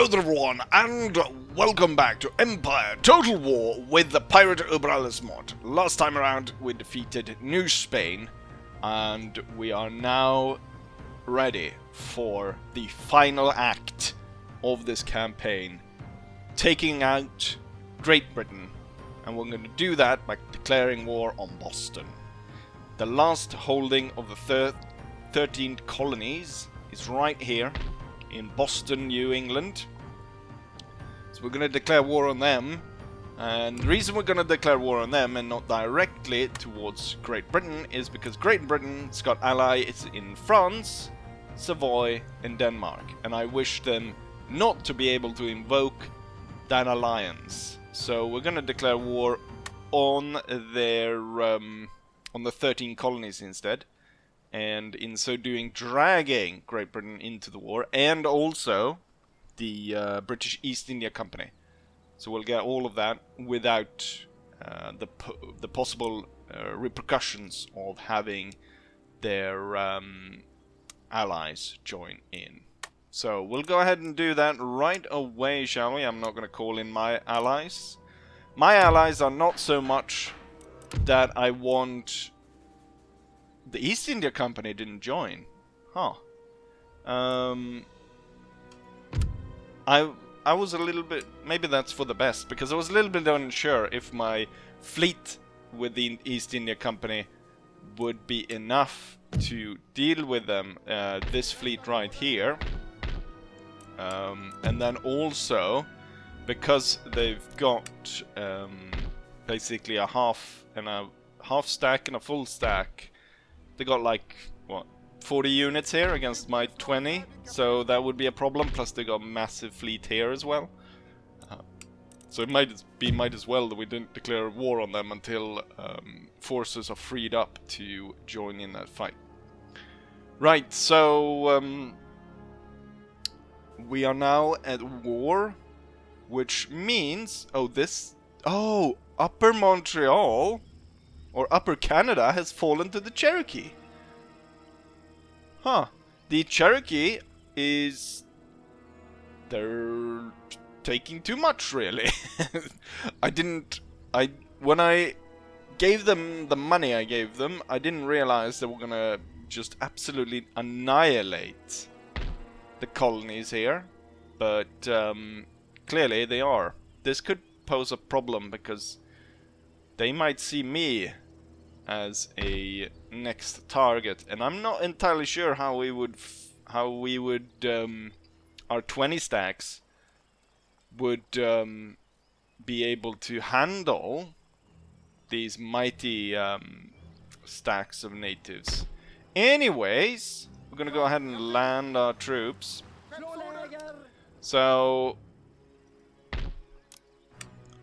Hello there everyone, and welcome back to Empire Total War with the Pirate Uberales mod. Last time around we defeated New Spain, and we are now ready for the final act of this campaign, taking out Great Britain, and we're going to do that by declaring war on Boston. The last holding of the 13 colonies is right here in Boston, New England. So we're going to declare war on them, and the reason we're going to declare war on them and not directly towards Great Britain is because Great Britain's got allies in France, Savoy and Denmark, and I wish them not to be able to invoke that alliance. So we're going to declare war on their on the 13 colonies instead, and in so doing dragging Great Britain into the war, and also the British East India Company. So we'll get all of that without the possible repercussions of having their allies join in. So we'll go ahead and do that right away, shall we? I'm not going to call in my allies. My allies are not so much that I want... The East India Company didn't join. Huh. I was a little bit... Maybe that's for the best, because I was a little bit unsure if my fleet with the East India Company would be enough to deal with them. This fleet right here. And then also, because they've got basically a half stack and a full stack, they got like, what, 40 units here against my 20, so that would be a problem, plus they got a massive fleet here as well. So it might as well that we didn't declare war on them until forces are freed up to join in that fight. Right, so we are now at war, which means, Upper Montreal, or Upper Canada, has fallen to the Cherokee. Huh. The Cherokee is... They're taking too much, really. When I gave them the money I gave them, I didn't realize they were gonna just absolutely annihilate the colonies here. But clearly they are. This could pose a problem because they might see me as a next target, and I'm not entirely sure how we would our 20 stacks would be able to handle these mighty stacks of natives. Anyways, we're gonna go ahead and land our troops. So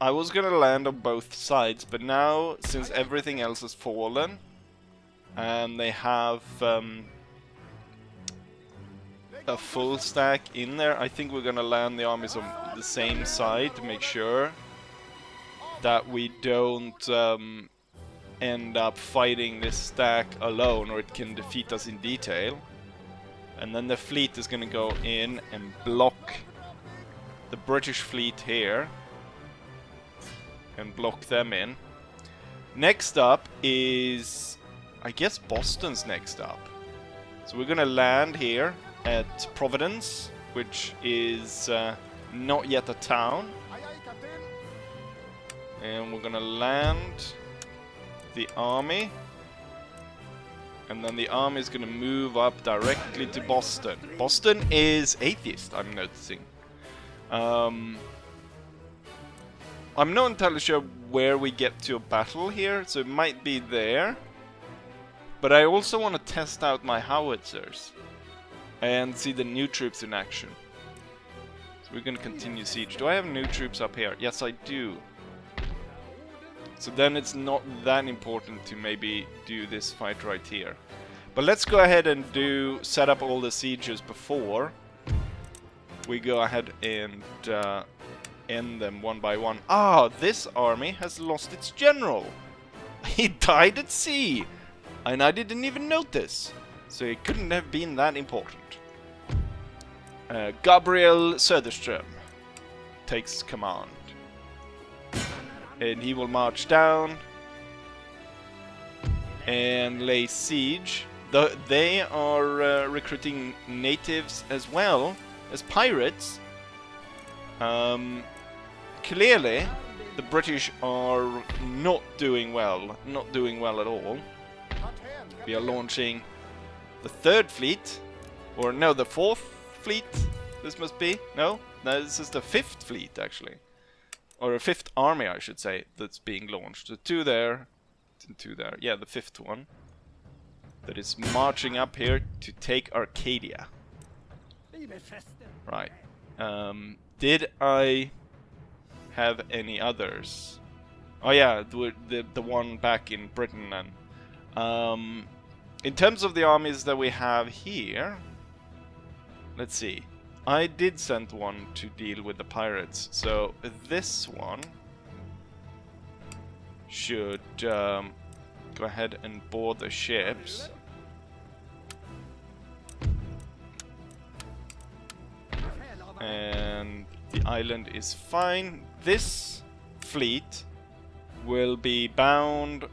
I was gonna land on both sides, but now, since everything else has fallen, and they have a full stack in there, I think we're gonna land the armies on the same side to make sure that we don't end up fighting this stack alone, or it can defeat us in detail. And then the fleet is gonna go in and block the British fleet here and block them in. Next up is, I guess Boston's next up. So we're gonna land here at Providence, which is not yet a town. And we're gonna land the army. And then the army is gonna move up directly to Boston. Boston is atheist, I'm noticing. I'm not entirely sure where we get to a battle here, so it might be there. But I also want to test out my howitzers and see the new troops in action. So we're going to continue siege. Do I have new troops up here? Yes, I do. So then it's not that important to maybe do this fight right here. But let's go ahead and set up all the sieges before we go ahead and end them one by one. Ah, this army has lost its general. He died at sea, and I didn't even notice. So it couldn't have been that important. Gabriel Söderström takes command. And he will march down and lay siege. They are recruiting natives as well as pirates. Clearly, the British are not doing well. Not doing well at all. We are launching the 3rd fleet. Or no, the 4th fleet. This must be. No, this is the 5th fleet actually. Or a 5th army, I should say, that's being launched. So 2 there, and 2 there. Yeah, the 5th one. That is marching up here to take Arcadia. Right. Did I have any others? Oh yeah, the one back in Britain then. In terms of the armies that we have here, let's see. I did send one to deal with the pirates, so this one should go ahead and board the ships. And the island is fine. This fleet will be bound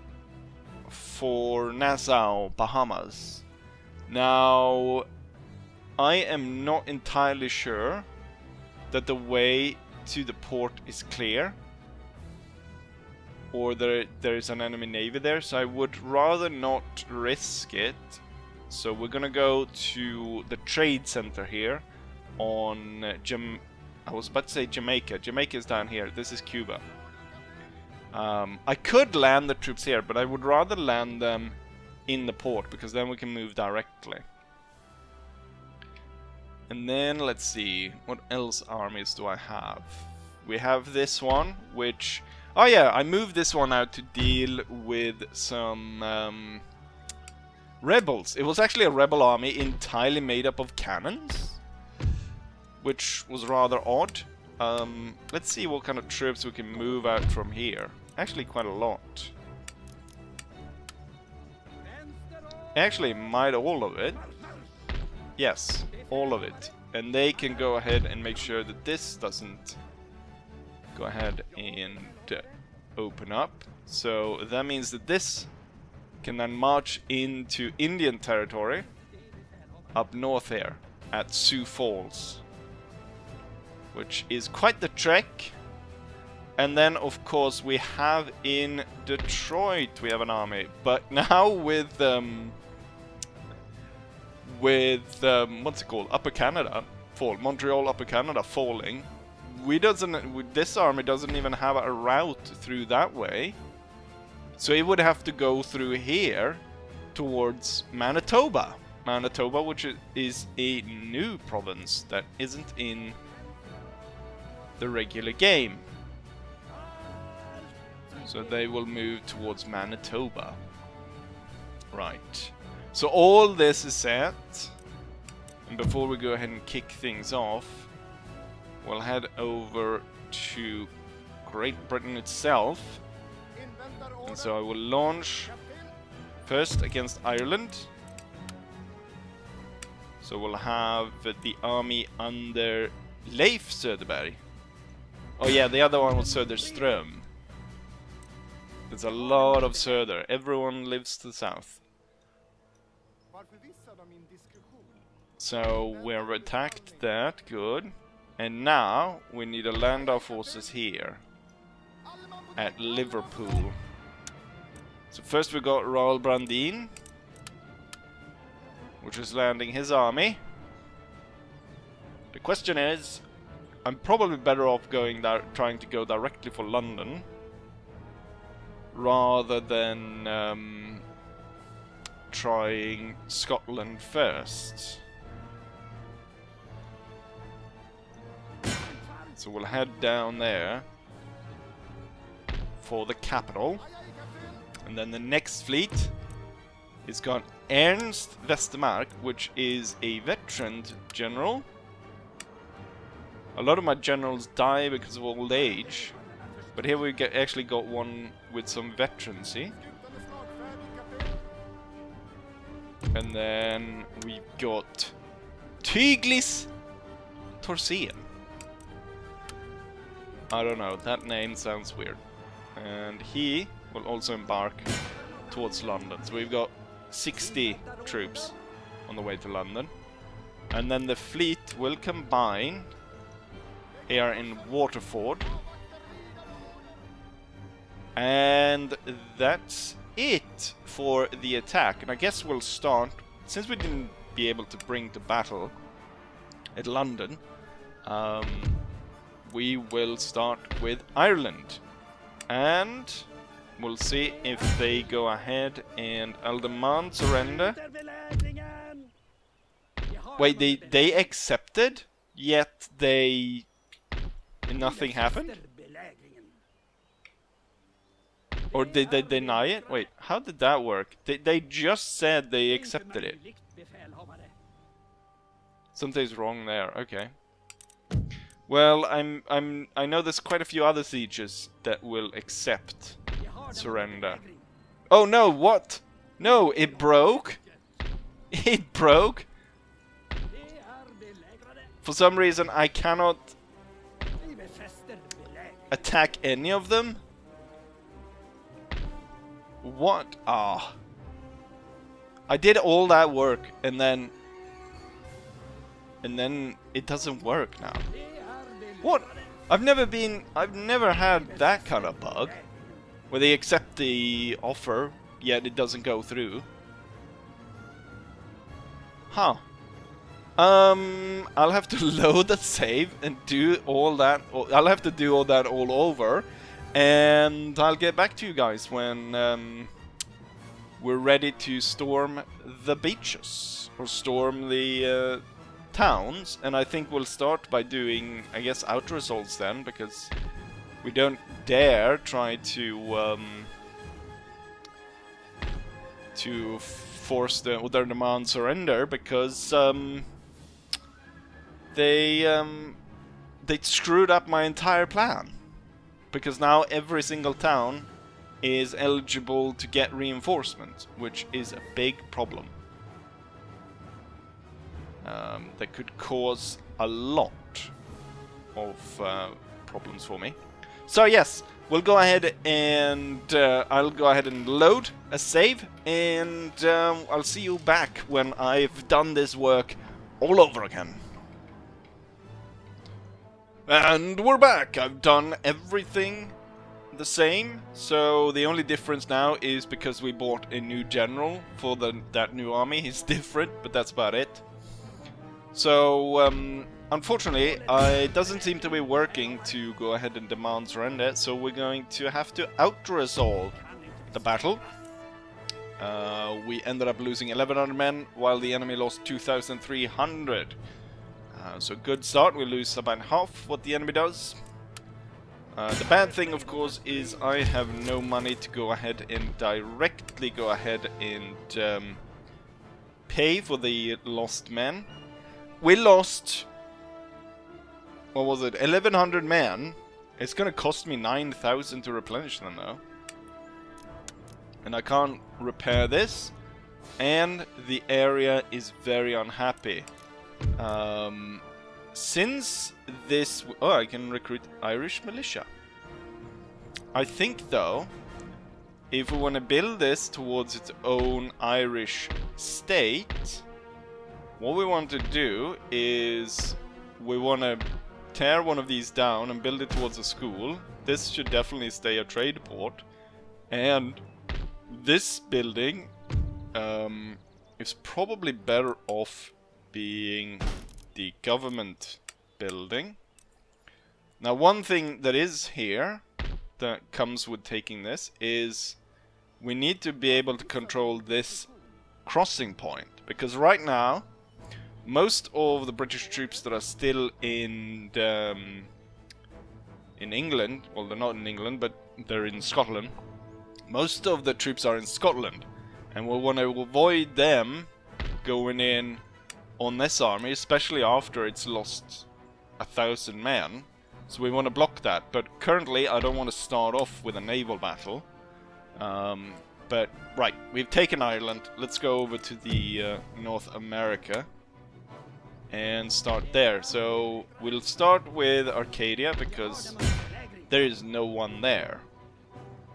for Nassau, Bahamas. Now, I am not entirely sure that the way to the port is clear, or there is an enemy navy there, so I would rather not risk it. So we're gonna go to the trade center here on I was about to say Jamaica. Jamaica is down here. This is Cuba. I could land the troops here, but I would rather land them in the port, because then we can move directly. And then, let's see, what else armies do I have? We have this one, which... Oh yeah, I moved this one out to deal with some rebels. It was actually a rebel army entirely made up of cannons, which was rather odd. Let's see what kind of troops we can move out from here. Actually, quite a lot. Actually, might all of it. Yes, all of it. And they can go ahead and make sure that this doesn't go ahead and open up. So that means that this can then march into Indian territory up north here at Sioux Falls, which is quite the trek. And then, of course, we have in Detroit, we have an army. But now with what's it called? Upper Canada Montreal, Upper Canada falling. This army doesn't even have a route through that way. So it would have to go through here towards Manitoba. Manitoba, which is a new province that isn't in the regular game. So they will move towards Manitoba. Right. So all this is set. And before we go ahead and kick things off, we'll head over to Great Britain itself. And so I will launch first against Ireland. So we'll have the army under Leif Söderberg. Oh yeah, the other one was Söderström. There's a lot of Söder. Everyone lives to the south. So we've attacked that, good. And now we need to land our forces here at Liverpool. So first we got Royal Brandin, which is landing his army. The question is, I'm probably better off trying to go directly for London rather than trying Scotland first. So we'll head down there for the capital. And then the next fleet is got Ernst Westermark, which is a veteran general. A lot of my generals die because of old age. But here we actually got one with some veterancy. And then we got Tiglis Torsian. I don't know, that name sounds weird. And he will also embark towards London. So we've got 60 troops on the way to London. And then the fleet will combine here in Waterford. And that's it for the attack. And I guess we'll start, since we didn't be able to bring to battle at London, we will start with Ireland. And we'll see if they go ahead and I'll demand surrender. Wait, they accepted, yet nothing happened? Or did they deny it? Wait, how did that work? They just said they accepted it. Something's wrong there. Okay. Well, I know there's quite a few other sieges that will accept surrender. Oh no, what? No, it broke. It broke. For some reason I cannot attack any of them. What? Ah. I did all that work and then it doesn't work now. What? I've never had that kind of bug where they accept the offer yet it doesn't go through. Huh. I'll have to load the save and do all that. I'll have to do all that all over, and I'll get back to you guys when we're ready to storm the beaches or storm the towns. And I think we'll start by doing, I guess, outer assaults then, because we don't dare try to force their demand surrender, because they screwed up my entire plan. Because now every single town is eligible to get reinforcement, which is a big problem. That could cause a lot of problems for me. So yes, we'll go ahead and I'll go ahead and load a save, and I'll see you back when I've done this work all over again. And we're back! I've done everything the same, so the only difference now is because we bought a new general for that new army. He's different, but that's about it. So, unfortunately, it doesn't seem to be working to go ahead and demand surrender, so we're going to have to out-resolve the battle. We ended up losing 1,100 men, while the enemy lost 2,300. So good start, we lose about half what the enemy does. The bad thing, of course, is I have no money to go ahead and directly go ahead and pay for the lost men. We lost, what was it, 1,100 men. It's gonna cost me 9,000 to replenish them though. And I can't repair this. And the area is very unhappy. Since this... Oh, I can recruit Irish militia. I think, though, if we want to build this towards its own Irish state, what we want to do is we want to tear one of these down and build it towards a school. This should definitely stay a trade port. And this building is probably better off being the government building. Now, one thing that is here that comes with taking this is we need to be able to control this crossing point, because right now most of the British troops that are still in England, well, they're not in England, but they're in Scotland. Most of the troops are in Scotland, and we want to avoid them going in on this army, especially after it's lost 1,000 men. So we want to block that. But currently, I don't want to start off with a naval battle. But right, we've taken Ireland. Let's go over to the North America. and start there. So we'll start with Arcadia because there is no one there.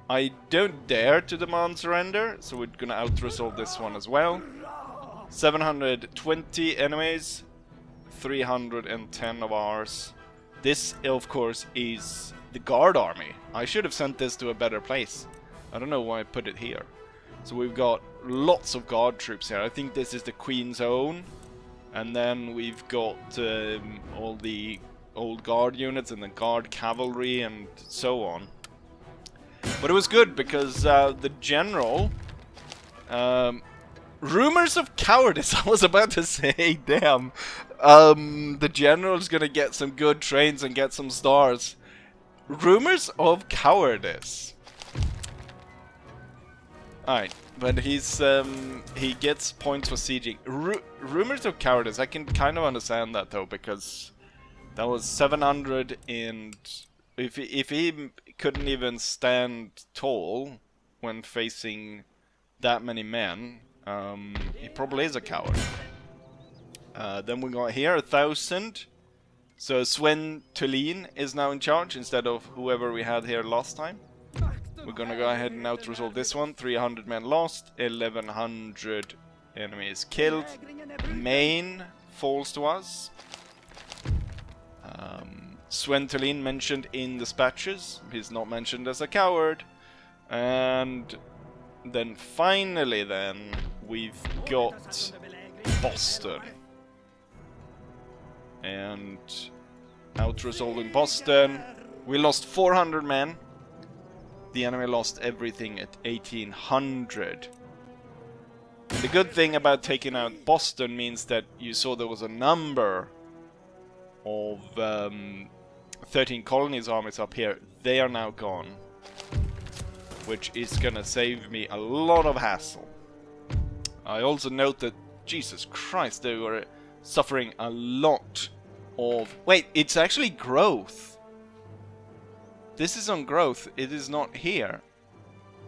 I don't dare to demand surrender, so we're gonna out-resolve this one as well. 720 enemies, 310 of ours. This, of course, is the guard army. I should have sent this to a better place. I don't know why I put it here. So we've got lots of guard troops here. I think this is the Queen's Own. And then we've got all the old guard units and the guard cavalry and so on. But it was good because the general... rumors of cowardice, I was about to say, damn. The general's gonna get some good trains and get some stars. Rumors of cowardice. Alright, but he's he gets points for sieging. Rumors of cowardice, I can kind of understand that though, because that was 700 and if he couldn't even stand tall when facing that many men, he probably is a coward. Then we got here 1,000. So Sven Tulin is now in charge instead of whoever we had here last time. We're gonna go ahead and out-resolve this one. 300 men lost, 1,100 enemies killed. Maine falls to us. Sven Tulin mentioned in dispatches. He's not mentioned as a coward. And then finally we've got Boston. And out-resolving Boston. We lost 400 men. The enemy lost everything at 1,800. And the good thing about taking out Boston means that you saw there was a number of 13 colonies armies up here. They are now gone. Which is gonna save me a lot of hassle. I also note that, Jesus Christ, they were suffering a lot of... Wait, it's actually growth. This is on growth, it is not here.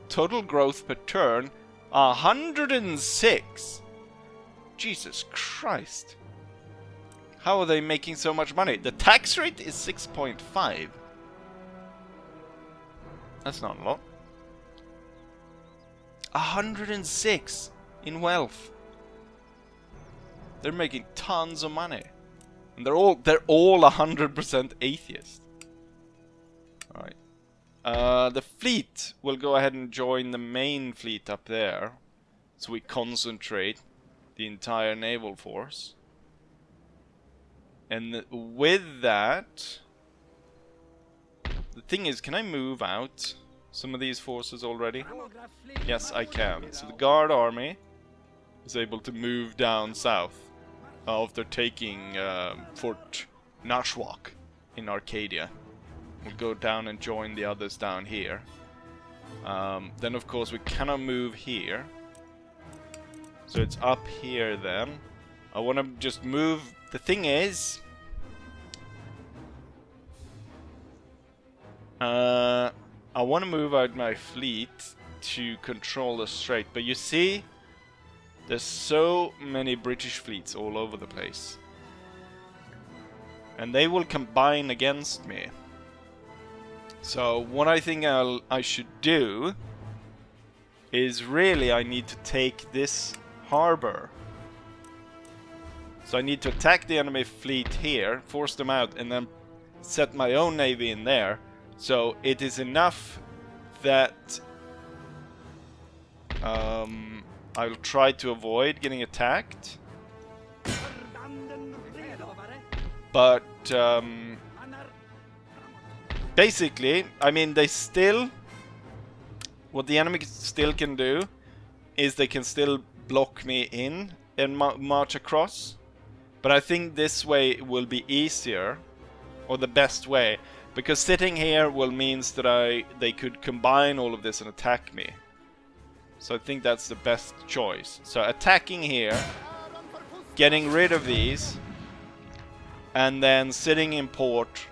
Total growth per turn, 106. Jesus Christ. How are they making so much money? The tax rate is 6.5. That's not a lot. 106 in wealth. They're making tons of money. And they're all 100% atheist. Alright. The fleet will go ahead and join the main fleet up there. So we concentrate the entire naval force. And with that... The thing is, can I move out some of these forces already? Yes, I can. So the guard army is able to move down south after taking Fort Nashwauk in Arcadia. We'll go down and join the others down here. Then of course we cannot move here. So it's up here then. I want to just move... The thing is... I want to move out my fleet to control the strait. But you see... There's so many British fleets all over the place. And they will combine against me. So what I think I should do is really I need to take this harbor. So I need to attack the enemy fleet here, force them out, and then set my own navy in there. So it is enough that I'll try to avoid getting attacked. But basically, I mean, they still... What the enemy still can do is they can still block me in and march across. But I think this way will be easier, or the best way, because sitting here will means that they could combine all of this and attack me. So I think that's the best choice. So attacking here, getting rid of these, and then sitting in port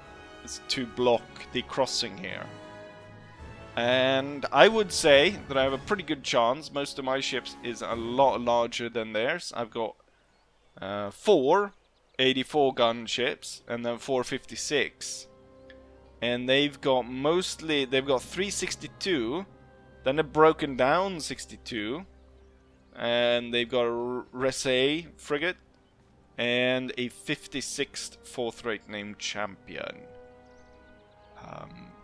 to block the crossing here. And I would say that I have a pretty good chance. Most of my ships is a lot larger than theirs. I've got 4 84 gunships and then 456. And they've got 362, then a broken down 62, and they've got a Resay frigate and a 56th fourth rate named Champion.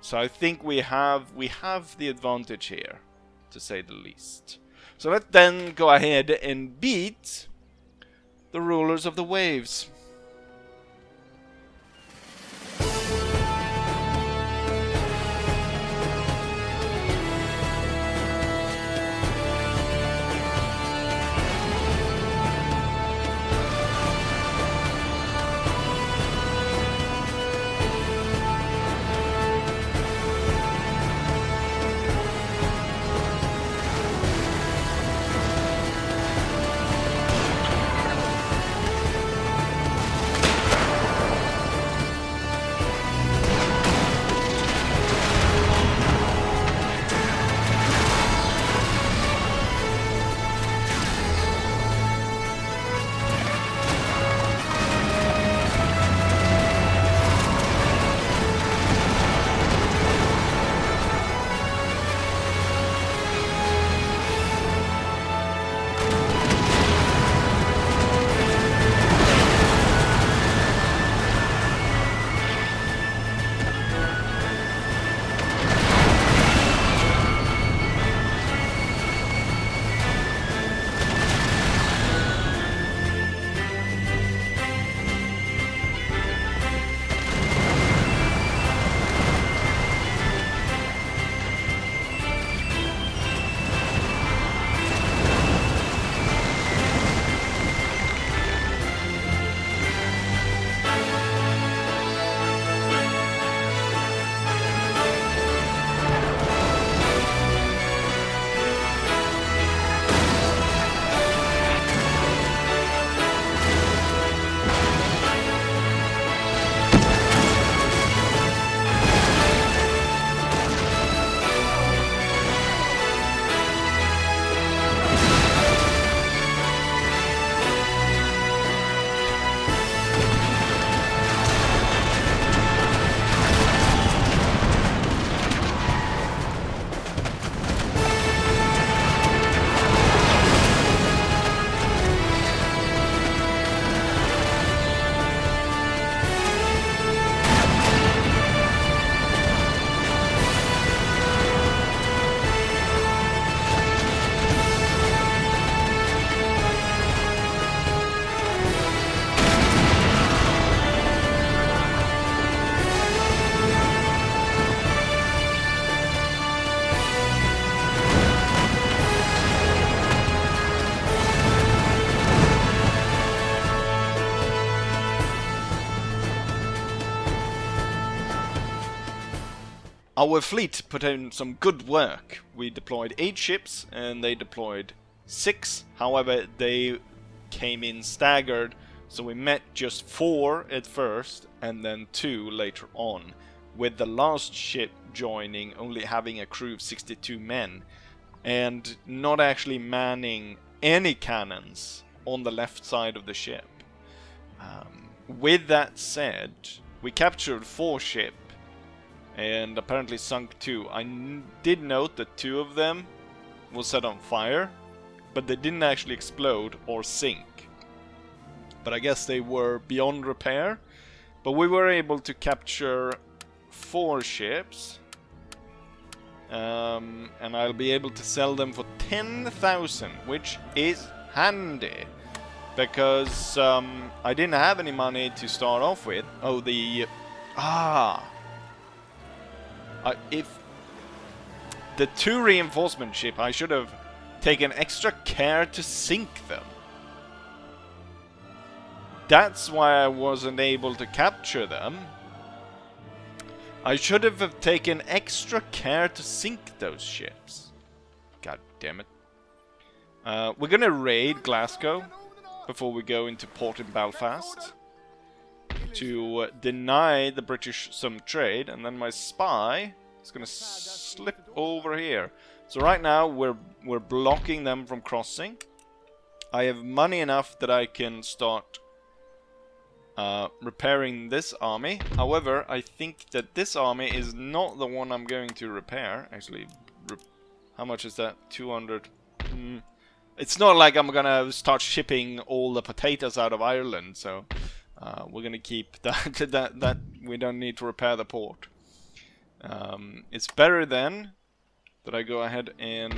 So I think we have the advantage here, to say the least. So let's then go ahead and beat the rulers of the waves. Our fleet put in some good work. We deployed 8 ships and they deployed 6. However, they came in staggered, so we met just 4 at first and then 2 later on, with the last ship joining only having a crew of 62 men and not actually manning any cannons on the left side of the ship. With that said, we captured 4 ships and apparently sunk 2. I did note that 2 of them was set on fire, but they didn't actually explode or sink. But I guess they were beyond repair. But we were able to capture 4 ships. And I'll be able to sell them for 10,000, which is handy. Because I didn't have any money to start off with. Oh, if the 2 reinforcement ship, I should have taken extra care to sink them. That's why I wasn't able to capture them. I should have taken extra care to sink those ships. God damn it. We're gonna raid Glasgow before we go into port in Belfast to deny the British some trade, and then my spy is gonna slip over here. So right now we're blocking them from crossing. I have money enough that I can start repairing this army. However, I think that this army is not the one I'm going to repair. Actually, how much is that? 200. It's not like I'm gonna start shipping all the potatoes out of Ireland, so we're gonna keep that. that we don't need to repair the port. It's better then that I go ahead and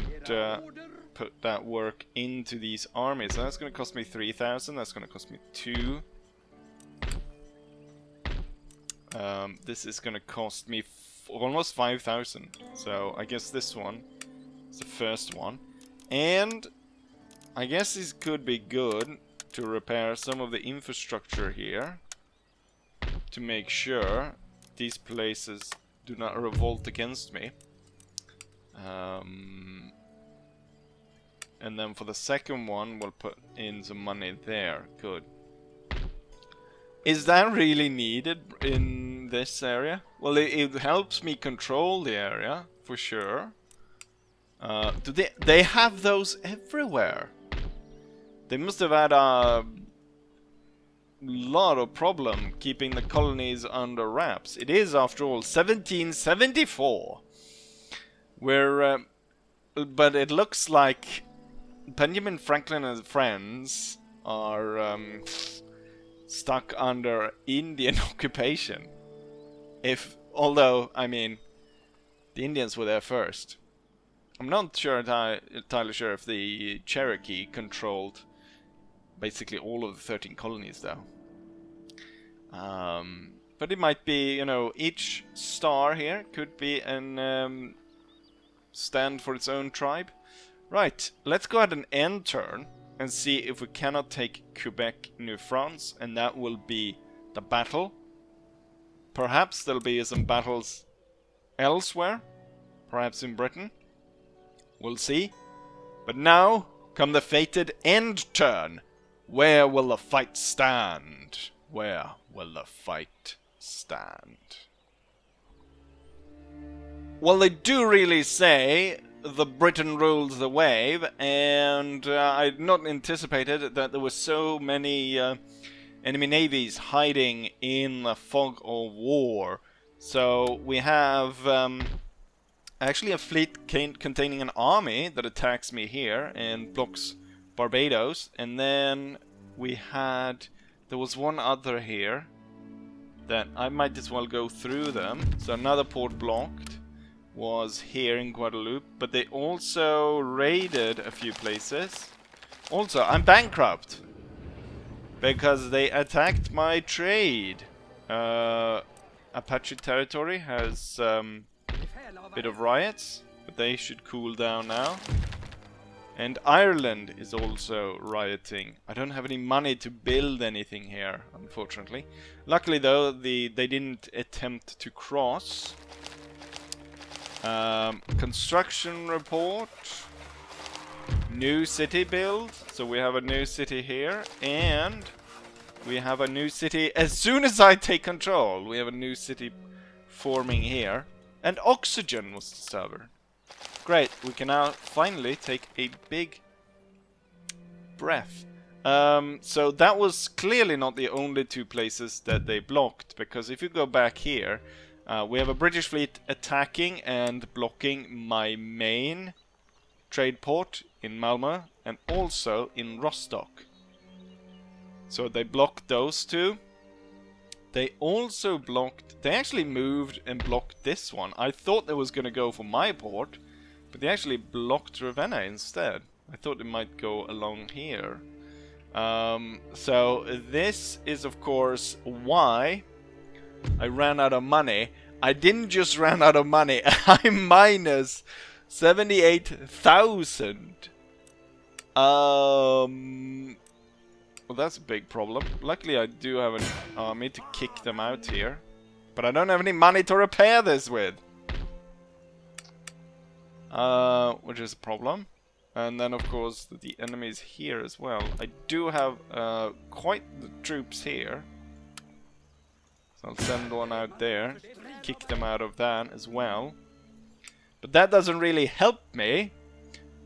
put that work into these armies. So that's gonna cost me 3,000. That's gonna cost me 2. This is gonna cost me almost 5,000. So I guess this one is the first one, and I guess this could be good to repair some of the infrastructure here to make sure these places do not revolt against me. And then for the second one, we'll put in some money there. Good. Is that really needed in this area? Well, it helps me control the area, for sure. Do they have those everywhere? They must have had a lot of problem keeping the colonies under wraps. It is, after all, 1774. But it looks like Benjamin Franklin and friends are stuck under Indian occupation. Although, I mean, the Indians were there first. I'm not sure entirely sure if the Cherokee controlled basically all of the 13 colonies, though. But it might be, you know, each star here could be an stand for its own tribe. Right, let's go ahead and end turn and see if we cannot take Quebec, New France, and that will be the battle. Perhaps there'll be some battles elsewhere, perhaps in Britain. We'll see. But now come the fated end turn. Where will the fight stand? Where will the fight stand? Well, they do really say the Britain rules the wave, and I'd not anticipated that there were so many enemy navies hiding in the fog of war. So we have actually a fleet containing an army that attacks me here and blocks Barbados, and then there was one other here that I might as well go through them. So another port blocked was here in Guadeloupe, but they also raided a few places. Also, I'm bankrupt because they attacked my trade. Apache territory has a bit of riots, but they should cool down now. And Ireland is also rioting. I don't have any money to build anything here, unfortunately. Luckily though, they didn't attempt to cross. Construction report. New city build. So we have a new city here, and we have a new city as soon as I take control. We have a new city forming here. And oxygen was discovered. Great, we can now finally take a big breath. So that was clearly not the only two places that they blocked, because if you go back here, we have a British fleet attacking and blocking my main trade port in Malmö and also in Rostock. So they blocked those two. They also blocked, they actually moved and blocked this one. I thought they was going to go for my port, but they actually blocked Ravenna instead. I thought it might go along here. So this is of course why I ran out of money. I didn't just run out of money, I'm minus 78,000. Well, that's a big problem. Luckily I do have an army to kick them out here, but I don't have any money to repair this with. Which is a problem. And then of course the enemies here as well. I do have quite the troops here. So I'll send one out there, kick them out of that as well. But that doesn't really help me,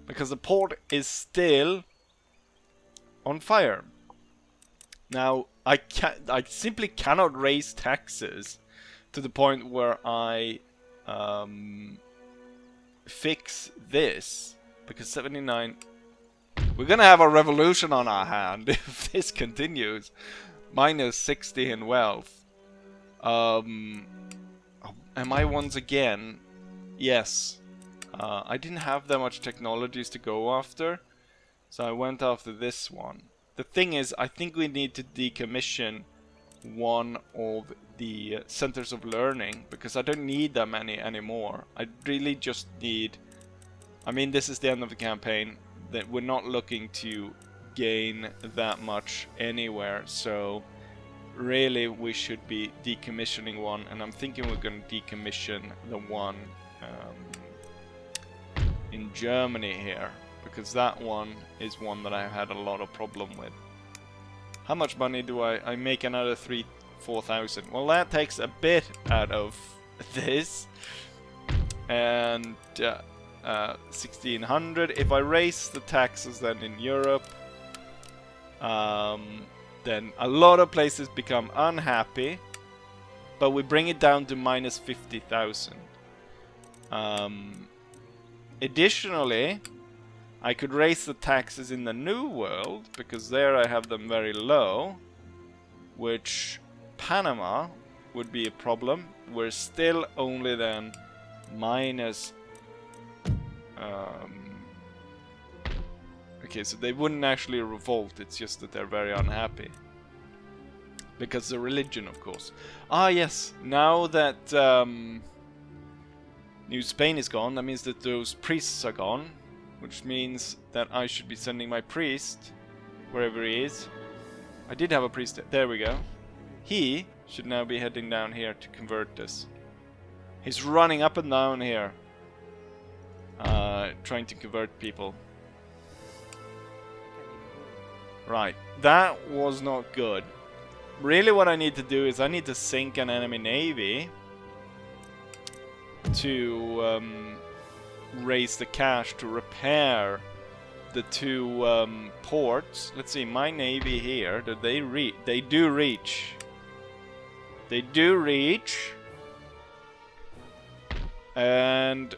because the port is still on fire. Now, I simply cannot raise taxes to the point where I fix this, because 79. We're gonna have a revolution on our hand if this continues. Minus 60 in wealth. Am I once again? Yes. I didn't have that much technologies to go after, so I went after this one. The thing is, I think we need to decommission one of the centers of learning, because I don't need that many anymore. I really just need... I mean, this is the end of the campaign. That we're not looking to gain that much anywhere, so really we should be decommissioning one, and I'm thinking we're going to decommission the one in Germany here, because that one is one that I've had a lot of problem with. How much money do I make? Another 4,000. Well, that takes a bit out of this, and 1,600. If I raise the taxes then in Europe, then a lot of places become unhappy, but we bring it down to minus 50,000. Additionally, I could raise the taxes in the New World, because there I have them very low, which Panama would be a problem. We're still only then minus... okay, so they wouldn't actually revolt, it's just that they're very unhappy. Because the religion, of course. Ah, yes, now that New Spain is gone, that means that those priests are gone, which means that I should be sending my priest wherever he is. I did have a priest, there we go. He should now be heading down here to convert this. He's running up and down here, trying to convert people. Right, that was not good. Really what I need to do is I need to sink an enemy navy to raise the cash to repair the two ports. Let's see, my navy here, do they reach? They do reach. They do reach. And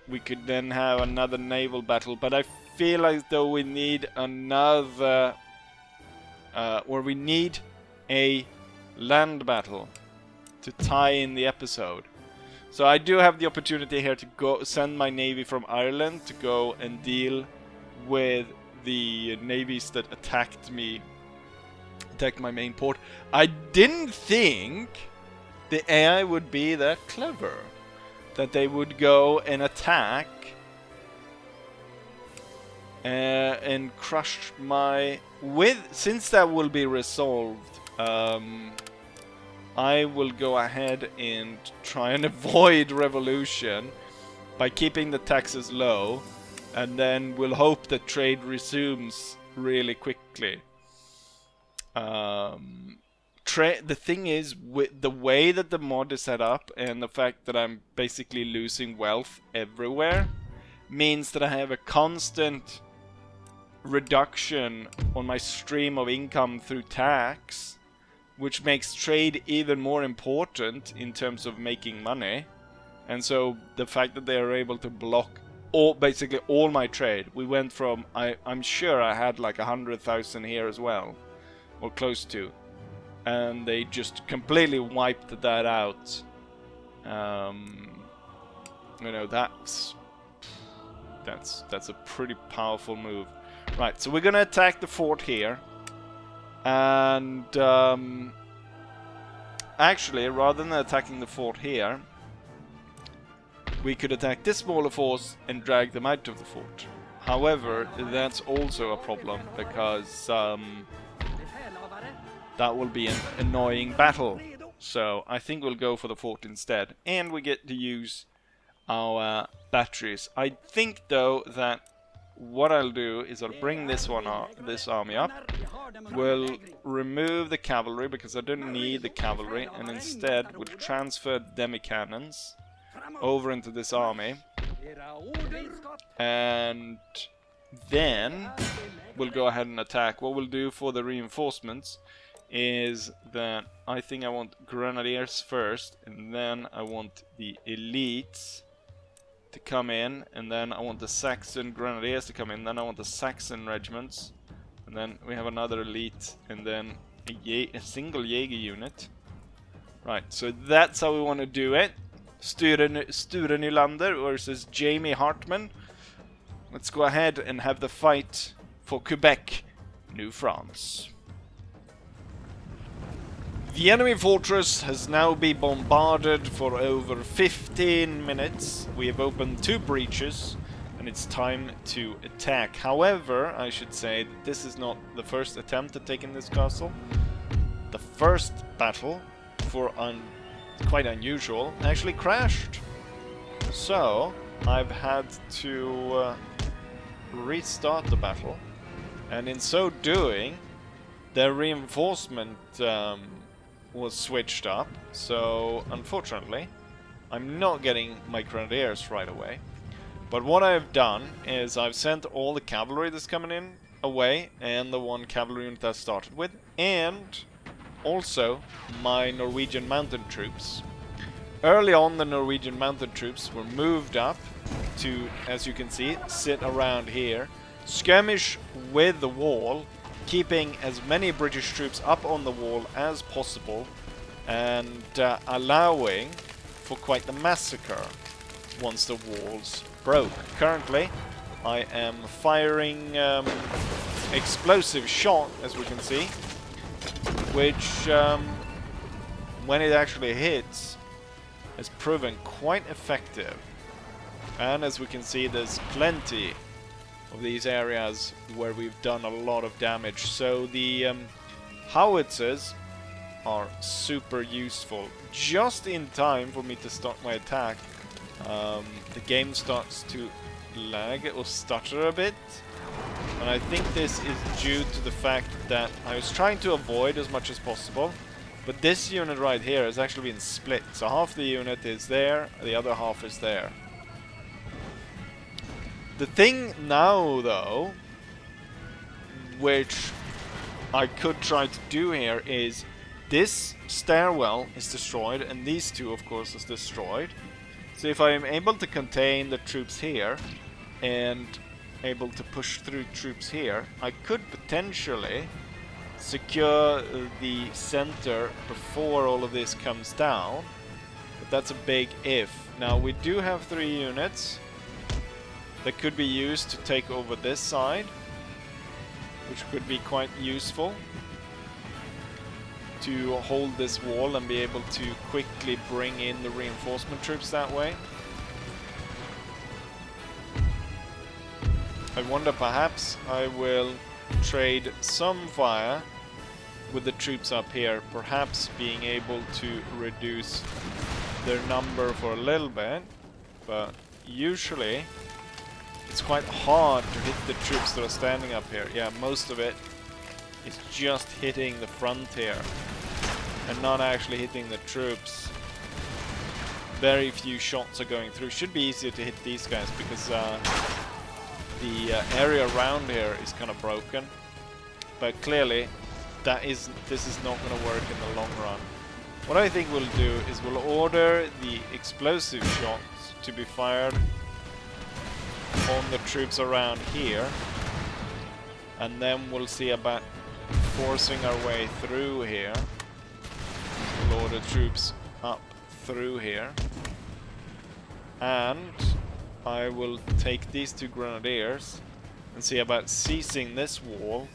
we could then have another naval battle, but I feel as though we need another, or we need a land battle to tie in the episode. So I do have the opportunity here to go send my navy from Ireland to go and deal with the navies that attacked me, attacked my main port. I didn't think the AI would be that clever, that they would go and attack and crush my... Since that will be resolved, I will go ahead and try and avoid revolution by keeping the taxes low, and then we'll hope that trade resumes really quickly. The thing is, with the way that the mod is set up and the fact that I'm basically losing wealth everywhere means that I have a constant reduction on my stream of income through tax, which makes trade even more important in terms of making money. And so the fact that they are able to block basically all my trade, we went from, I'm sure I had like 100,000 here as well, or close to, and they just completely wiped that out. You know, that's a pretty powerful move. Right, so we're gonna attack the fort here, and actually, rather than attacking the fort here, we could attack this smaller force and drag them out of the fort. However, that's also a problem, because that will be an annoying battle. So I think we'll go for the fort instead, and we get to use our batteries. I think though that what I'll do is I'll bring this army up. We'll remove the cavalry because I don't need the cavalry, and instead we'll transfer demi-cannons over into this army, and then we'll go ahead and attack. What we'll do for the reinforcements is that I think I want grenadiers first, and then I want the elites to come in, and then I want the Saxon grenadiers to come in, then I want the Saxon regiments, and then we have another elite, and then a single Jaeger unit. Right, so that's how we want to do it. Sture Nylander versus Jamie Hartman. Let's go ahead and have the fight for Quebec, New France. The enemy fortress has now been bombarded for over 15 minutes. We have opened 2 breaches, and it's time to attack. However, I should say that this is not the first attempt at taking this castle. The first battle, for quite unusual, actually crashed. So I've had to restart the battle, and in so doing, the reinforcement was switched up. So unfortunately, I'm not getting my grenadiers right away. But what I've done is I've sent all the cavalry that's coming in away, and the 1 cavalry unit I started with, and also my Norwegian mounted troops. Early on, the Norwegian mounted troops were moved up to, as you can see, sit around here, skirmish with the wall, keeping as many British troops up on the wall as possible, and allowing for quite the massacre once the walls broke. Currently, I am firing explosive shot, as we can see, which, when it actually hits, has proven quite effective. And as we can see, there's plenty of these areas where we've done a lot of damage. So the howitzers are super useful. Just in time for me to start my attack, the game starts to lag or stutter a bit. And I think this is due to the fact that I was trying to avoid as much as possible. But this unit right here has actually been split. So half the unit is there, the other half is there. The thing now, though, which I could try to do here, is this stairwell is destroyed, and these 2, of course, is destroyed. So if I am able to contain the troops here, and able to push through troops here, I could potentially secure the center before all of this comes down. But that's a big if. Now, we do have 3 units that could be used to take over this side, which could be quite useful to hold this wall and be able to quickly bring in the reinforcement troops that way. I wonder, perhaps I will trade some fire with the troops up here, perhaps being able to reduce their number for a little bit, but usually it's quite hard to hit the troops that are standing up here. Yeah, most of it is just hitting the front here and not actually hitting the troops. Very few shots are going through. Should be easier to hit these guys because the area around here is kind of broken. But clearly, this is not going to work in the long run. What I think we'll do is we'll order the explosive shots to be fired on the troops around here, and then we'll see about forcing our way through here. We'll order troops up through here, and I will take these 2 grenadiers and see about seizing this wall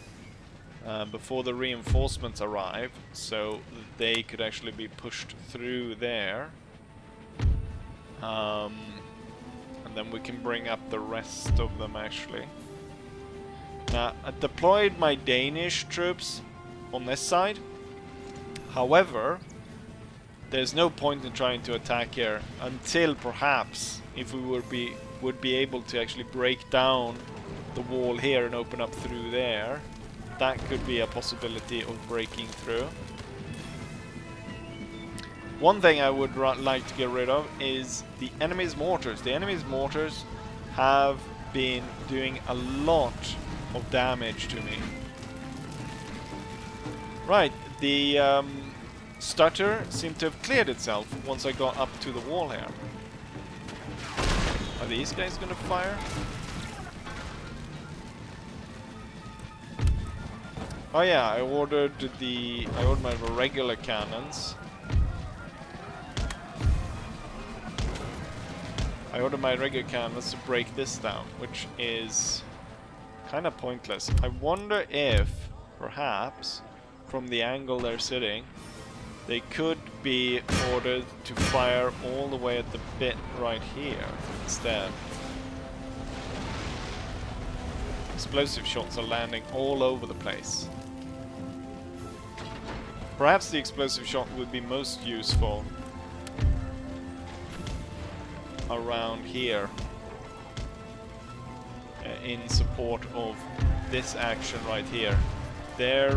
before the reinforcements arrive, so that they could actually be pushed through there. And then we can bring up the rest of them, actually. Now, I deployed my Danish troops on this side. However, there's no point in trying to attack here until perhaps if we would be able to actually break down the wall here and open up through there. That could be a possibility of breaking through. One thing I would like to get rid of is the enemy's mortars. The enemy's mortars have been doing a lot of damage to me. Right, the stutter seemed to have cleared itself once I got up to the wall here. Are these guys gonna fire? Oh yeah, I ordered my regular cannons. I ordered my regular cannons to break this down, which is kind of pointless. I wonder if, perhaps, from the angle they're sitting, they could be ordered to fire all the way at the bit right here instead. Explosive shots are landing all over the place. Perhaps the explosive shot would be most useful around here in support of this action right here. They're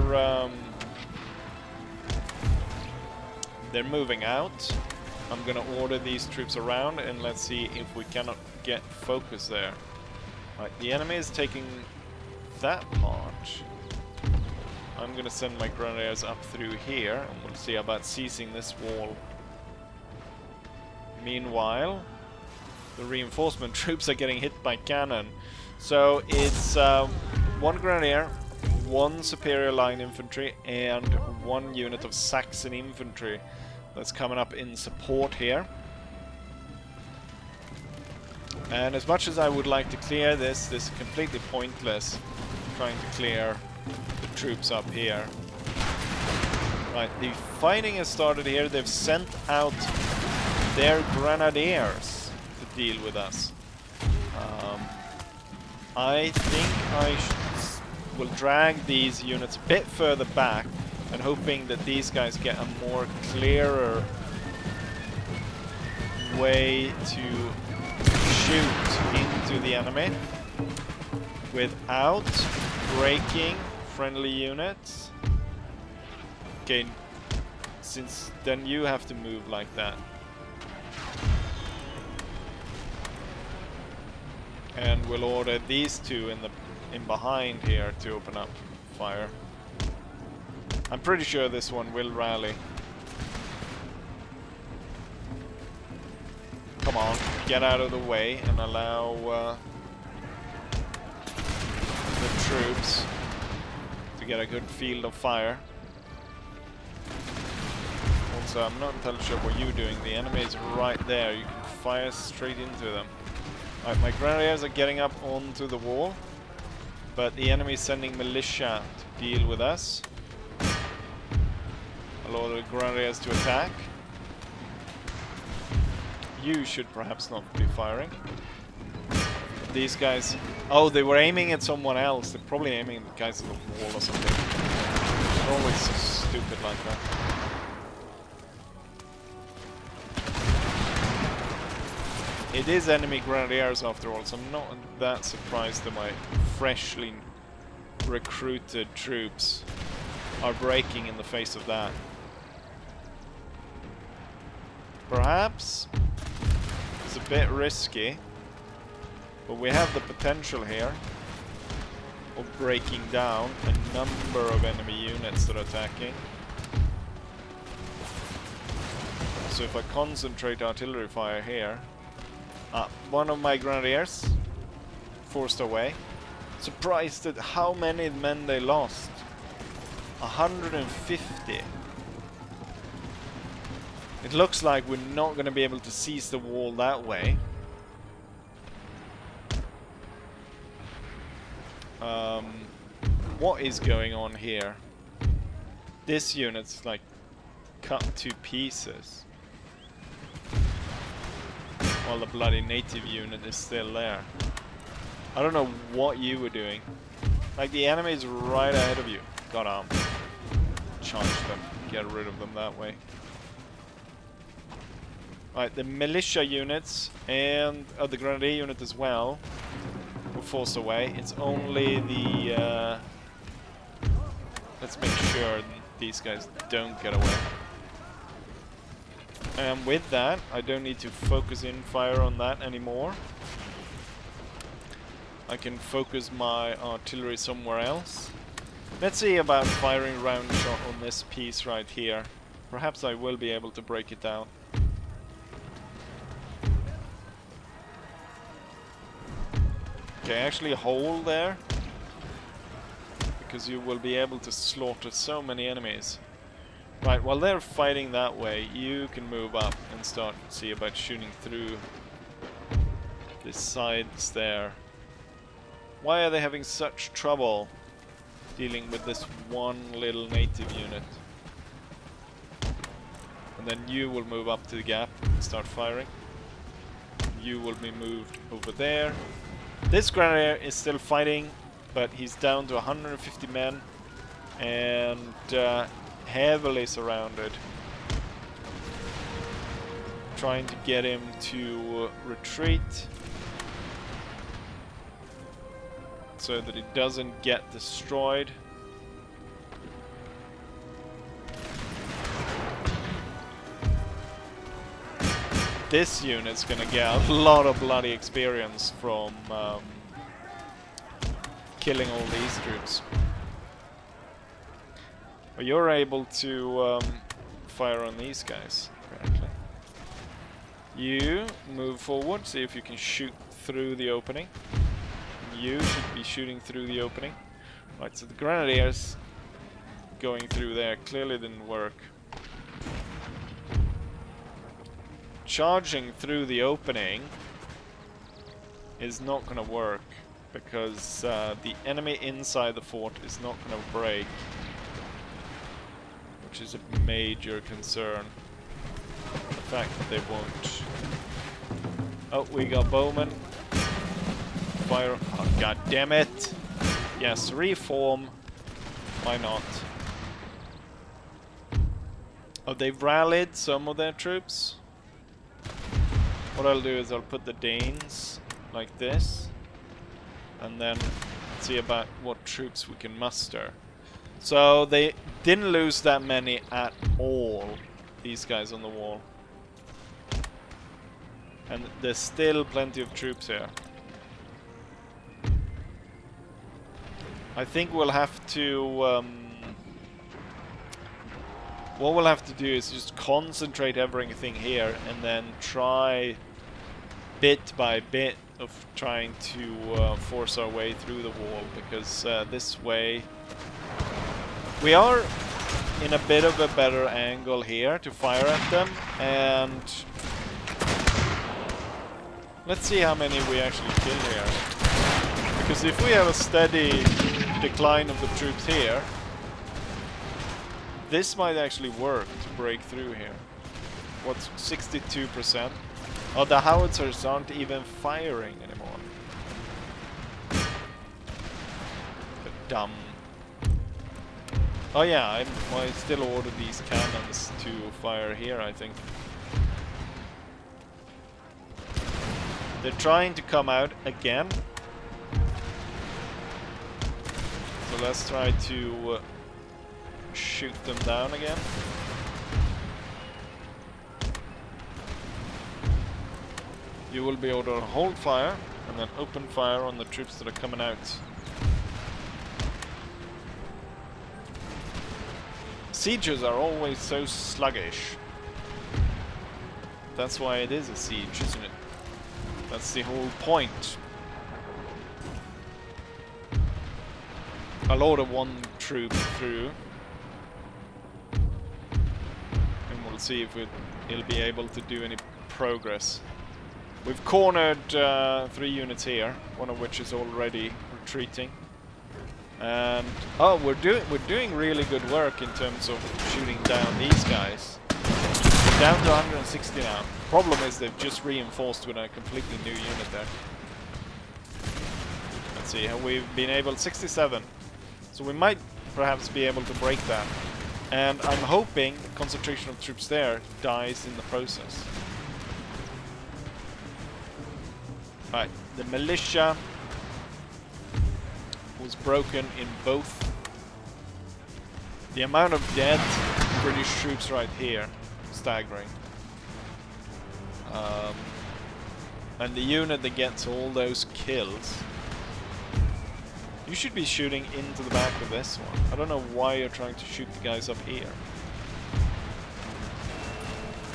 moving out. I'm gonna order these troops around and let's see if we cannot get focus there. Right, the enemy is taking that part. I'm gonna send my grenadiers up through here and we'll see about seizing this wall. Meanwhile, the reinforcement troops are getting hit by cannon. So it's one grenadier, one superior line infantry, and one unit of Saxon infantry that's coming up in support here. And as much as I would like to clear this, this is completely pointless trying to clear the troops up here. Right, the fighting has started here. They've sent out their grenadiers to deal with us. I think I will drag these units a bit further back and hoping that these guys get a more clearer way to shoot into the enemy without breaking friendly units. Okay, since then you have to move like that. And we'll order these two in behind here to open up fire. I'm pretty sure this one will rally. Come on, get out of the way and allow the troops to get a good field of fire. Also, I'm not entirely sure what you're doing. The enemy is right there. You can fire straight into them. Alright, my grenadiers are getting up onto the wall, but the enemy is sending militia to deal with us. I'll order the grenadiers to attack. You should perhaps not be firing. These guys... Oh, they were aiming at someone else. They're probably aiming at the guys at the wall or something. They're always so stupid like that. It is enemy grenadiers after all, so I'm not that surprised that my freshly recruited troops are breaking in the face of that. Perhaps it's a bit risky, but we have the potential here of breaking down a number of enemy units that are attacking. So if I concentrate artillery fire here, one of my grenadiers forced away. Surprised at how many men they lost. 150. It looks like we're not going to be able to seize the wall that way. What is going on here? This unit's like cut to pieces, while the bloody native unit is still there. I don't know what you were doing. Like, the enemy is right ahead of you. Got armed. Charge them. Get rid of them that way. Right, the militia units and the grenadier unit as well were forced away. It's only the... let's make sure these guys don't get away. And with that, I don't need to focus in fire on that anymore. I can focus my artillery somewhere else. Let's see about firing round shot on this piece right here. Perhaps I will be able to break it down. Okay, actually hold there, because you will be able to slaughter so many enemies. Right, while they're fighting that way, you can move up and start to see about shooting through the sides there. Why are they having such trouble dealing with this one little native unit? And then you will move up to the gap and start firing. You will be moved over there. This grenadier is still fighting, but he's down to 150 men and heavily surrounded. Trying to get him to retreat so that he doesn't get destroyed. This unit's gonna get a lot of bloody experience from killing all these troops. But you're able to fire on these guys, apparently. You move forward, see if you can shoot through the opening. You should be shooting through the opening. Right, so the grenadiers going through there clearly didn't work. Charging through the opening is not going to work, because the enemy inside the fort is not going to break, which is a major concern. The fact that they won't. Oh, we got bowmen. Fire. Oh, god damn it! Yes, reform. Why not? Oh, they've rallied some of their troops. What I'll do is I'll put the Danes like this, and then see about what troops we can muster. So they didn't lose that many at all, these guys on the wall. And there's still plenty of troops here. I think we'll have to... what we'll have to do is just concentrate everything here and then try bit by bit of trying to force our way through the wall, because this way we are in a bit of a better angle here to fire at them, and let's see how many we actually kill here, because if we have a steady decline of the troops here, this might actually work to break through here. What's 62%? Oh, the howitzers aren't even firing anymore. They're dumb. Oh yeah, I still order these cannons to fire here, I think. They're trying to come out again. So let's try to shoot them down again. You will be able to hold fire and then open fire on the troops that are coming out. Sieges are always so sluggish. That's why it is a siege, isn't it? That's the whole point. I'll order one troop through, and we'll see if it'll be able to do any progress. We've cornered 3 units here, one of which is already retreating. And oh, we're doing really good work in terms of shooting down these guys. We're down to 160 now. Problem is they've just reinforced with a completely new unit there. Let's see, have we been able 67. So we might perhaps be able to break that. And I'm hoping concentration of troops there dies in the process. Right, the militia was broken in both. The amount of dead British troops right here, staggering. And the unit that gets all those kills You should be shooting into the back of this one. I don't know why you're trying to shoot the guys up here.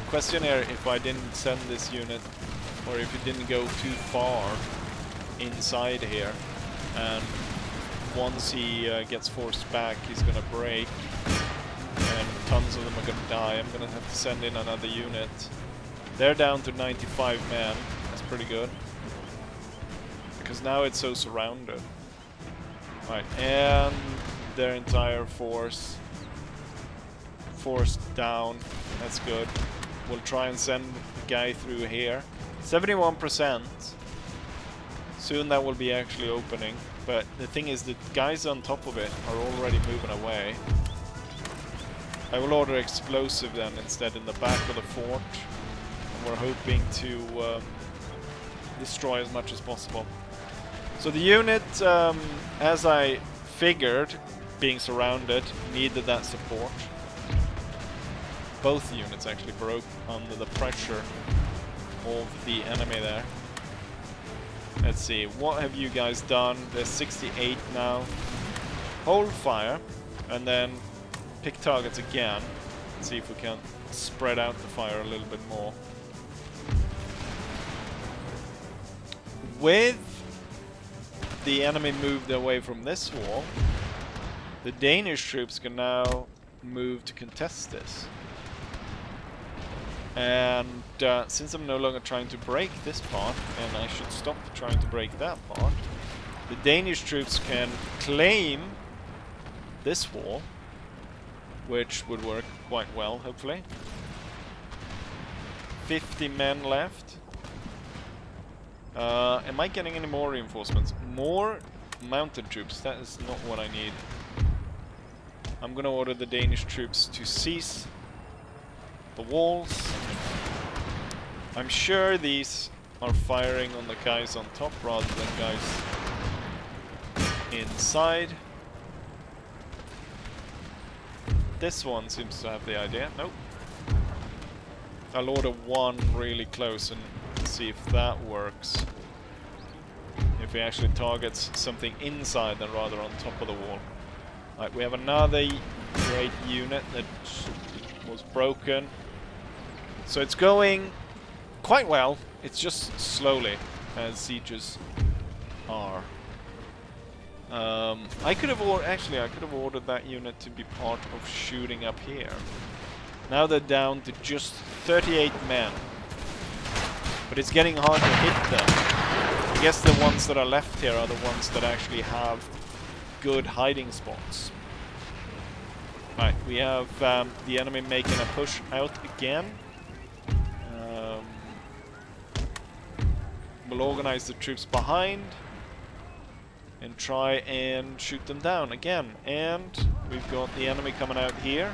Question here if I didn't send this unit, or if it didn't go too far inside here, and once he gets forced back, he's gonna break, and tons of them are gonna die. I'm gonna have to send in another unit. They're down to 95 men. That's pretty good, because now it's so surrounded. Right, and their entire force forced down. That's good. We'll try and send the guy through here. 71%. Soon that will be actually opening. But the thing is, the guys on top of it are already moving away. I will order explosive then instead in the back of the fort. And we're hoping to destroy as much as possible. So the unit, as I figured, being surrounded, needed that support. Both units actually broke under the pressure of the enemy there. Let's see, what have you guys done? There's 68 now. Hold fire, and then pick targets again. Let's see if we can spread out the fire a little bit more. With the enemy moved away from this wall, the Danish troops can now move to contest this. And since I'm no longer trying to break this part, and I should stop trying to break that part, the Danish troops can claim this wall, which would work quite well, hopefully. 50 men left. Am I getting any more reinforcements? More mounted troops, that is not what I need. I'm gonna order the Danish troops to seize the walls. I'm sure these are firing on the guys on top rather than guys inside. This one seems to have the idea. Nope. I'll order one really close and see if that works. If he actually targets something inside than rather on top of the wall. Right, we have another great unit that was broken. So it's going quite well. It's just slowly, as sieges are. I could have ordered that unit to be part of shooting up here. Now they're down to just 38 men. But it's getting hard to hit them. I guess the ones that are left here are the ones that actually have good hiding spots. Right, we have the enemy making a push out again. We'll organize the troops behind and try and shoot them down again. And we've got the enemy coming out here.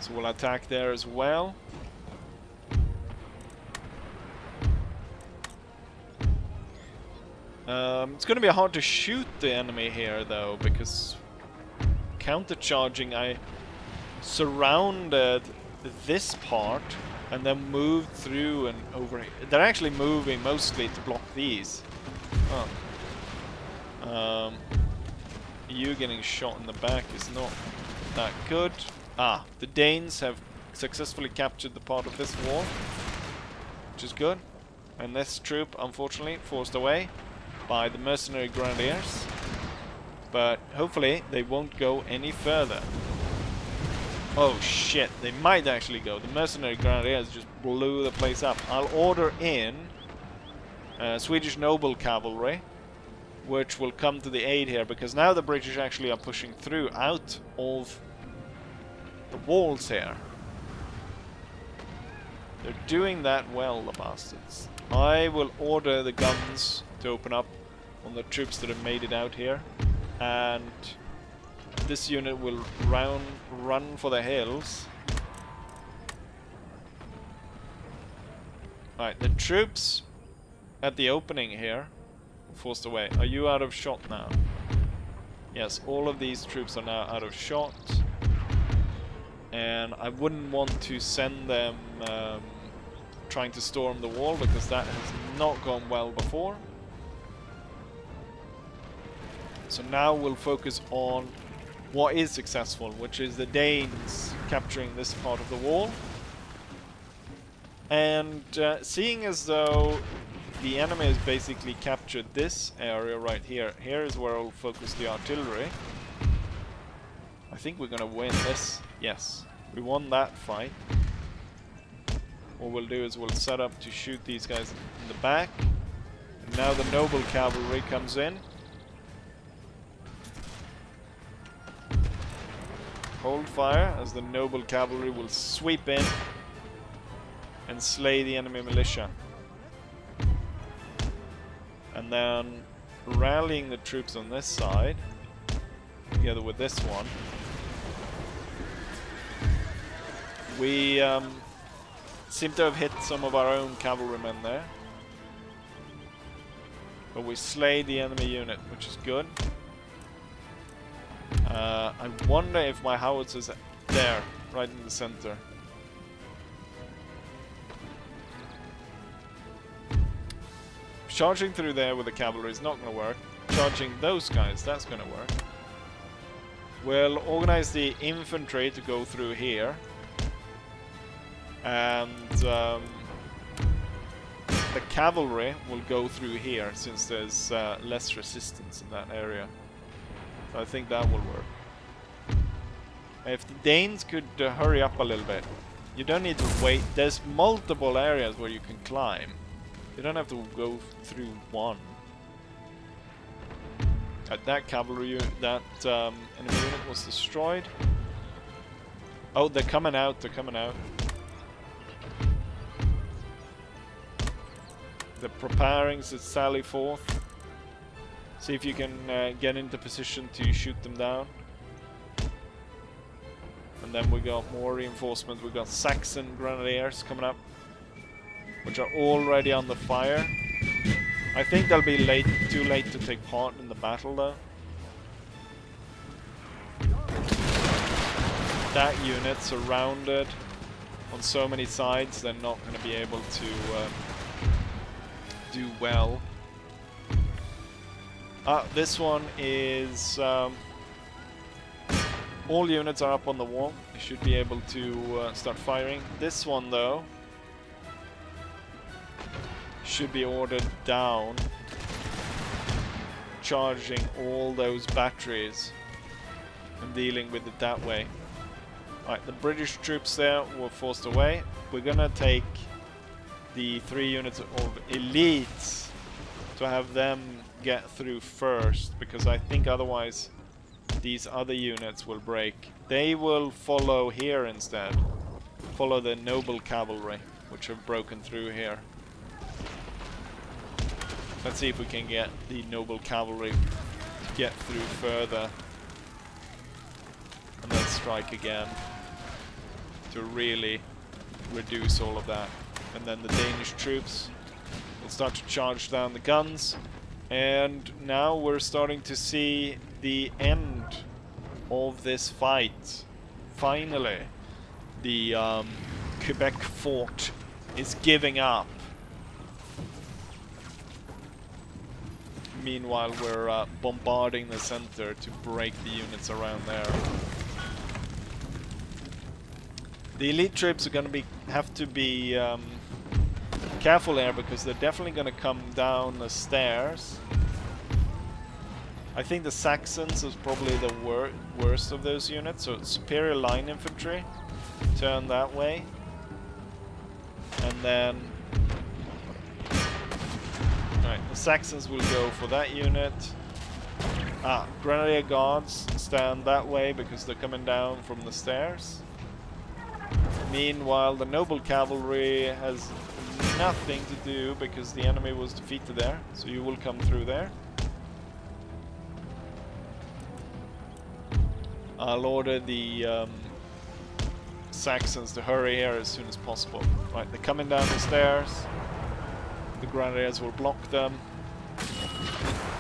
So we'll attack there as well. It's going to be hard to shoot the enemy here though, because counter-charging, I surrounded this part and then moved through and over. They're actually moving mostly to block these. Oh. You getting shot in the back is not that good. Ah, the Danes have successfully captured the part of this wall, which is good. And this troop, unfortunately, forced away by the mercenary grenadiers. But hopefully they won't go any further. Oh shit, they might actually go. The mercenary grenadiers just blew the place up. I'll order in Swedish Noble cavalry, which will come to the aid here, because now the British actually are pushing through out of the walls here. They're doing that well, the bastards. I will order the guns to open up on the troops that have made it out here, and this unit will run for the hills. Right, the troops at the opening here forced away. Are you out of shot now? Yes, all of these troops are now out of shot. And I wouldn't want to send them trying to storm the wall, because that has not gone well before. So now we'll focus on what is successful, which is the Danes capturing this part of the wall. And seeing as though the enemy has basically captured this area right here, here is where I'll focus the artillery. I think we're gonna win this. Yes, we won that fight. What we'll do is we'll set up to shoot these guys in the back. And now the noble cavalry comes in. Hold fire as the noble cavalry will sweep in and slay the enemy militia. And then rallying the troops on this side, together with this one, we seem to have hit some of our own cavalrymen there. But we slay the enemy unit, which is good. I wonder if my howitzers are there, right in the center. Charging through there with the cavalry is not going to work. Charging those guys, that's going to work. We'll organize the infantry to go through here. And the cavalry will go through here, since there's less resistance in that area. So I think that will work. If the Danes could hurry up a little bit. You don't need to wait. There's multiple areas where you can climb. You don't have to go through one. That cavalry unit, that enemy unit was destroyed. Oh, they're coming out, they're coming out. They're preparing to sally forth. See if you can get into position to shoot them down. And then we got more reinforcements. We got Saxon grenadiers coming up, which are already on the fire. I think they'll be too late to take part in the battle though. That unit surrounded on so many sides, they're not going to be able to do well. This one is... all units are up on the wall. They should be able to start firing. This one though should be ordered down, charging all those batteries and dealing with it that way. Alright, the British troops there were forced away. We're gonna take the 3 units of elites to have them get through first, because I think otherwise these other units will break. They will follow here instead. Follow the noble cavalry, which have broken through here. Let's see if we can get the noble cavalry to get through further. And then strike again to really reduce all of that. And then the Danish troops will start to charge down the guns. And now we're starting to see the end of this fight. Finally, the Quebec fort is giving up. Meanwhile, we're bombarding the center to break the units around there. The elite troops are going to have to be careful here, because they're definitely going to come down the stairs. I think the Saxons is probably the worst of those units, so superior line infantry turn that way, and then the Saxons will go for that unit. Grenadier Guards stand that way because they're coming down from the stairs. Meanwhile, the noble cavalry has nothing to do because the enemy was defeated there, so you will come through there. I'll order the Saxons to hurry here as soon as possible. Right, they're coming down the stairs. The Grenadiers will block them.